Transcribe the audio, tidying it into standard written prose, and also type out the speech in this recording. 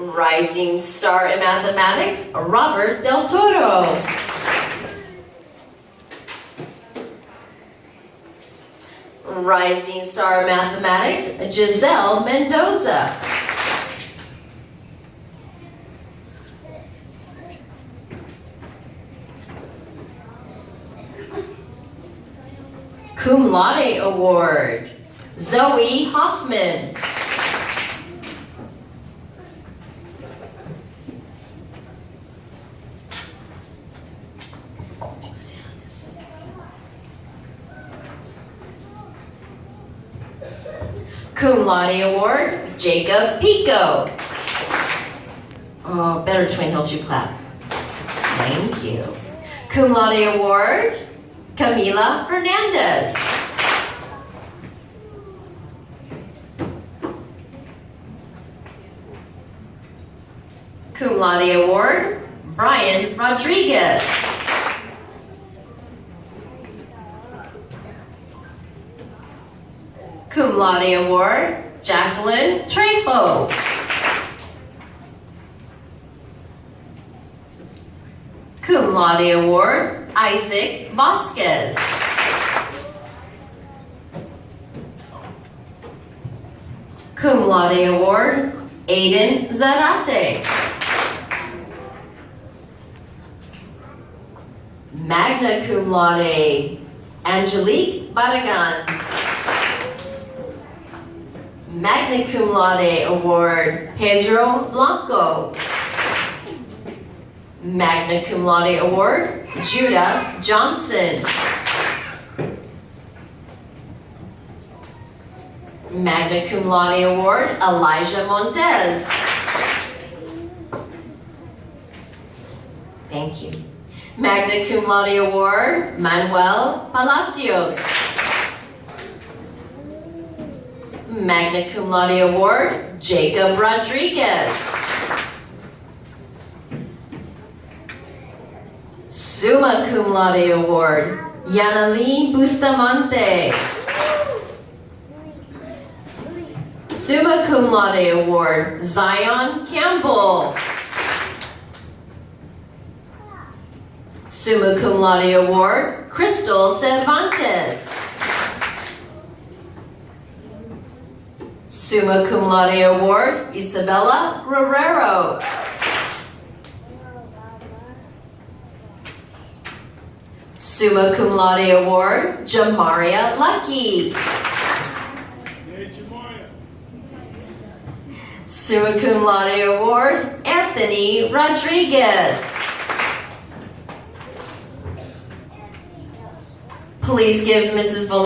Rising star in mathematics, Robert Del Toro. Rising star in mathematics, Giselle Mendoza. Cum Laude Award, Zoe Hoffman. Cum Laude Award, Jacob Pico. Oh, better twin hill to clap. Thank you. Cum Laude Award, Camila Hernandez. Cum Laude Award, Brian Rodriguez. Cum Laude Award, Jacqueline Trejo. Cum Laude Award, Isaac Vasquez. Cum Laude Award, Aiden Zarate. Magna Cum Laude, Angelique Barragan. Magna Cum Laude Award, Pedro Blanco. Magna Cum Laude Award, Judah Johnson. Magna Cum Laude Award, Elijah Montez. Thank you. Magna Cum Laude Award, Manuel Palacios. Magna Cum Laude Award, Jacob Rodriguez. Summa Cum Laude Award, Yanali Bustamante. Summa Cum Laude Award, Zion Campbell. Summa Cum Laude Award, Crystal Cervantes. Summa Cum Laude Award, Isabella Guerrero. Summa Cum Laude Award, Jamaria Lucky. Summa Cum Laude Award, Anthony Rodriguez. Please give Mrs.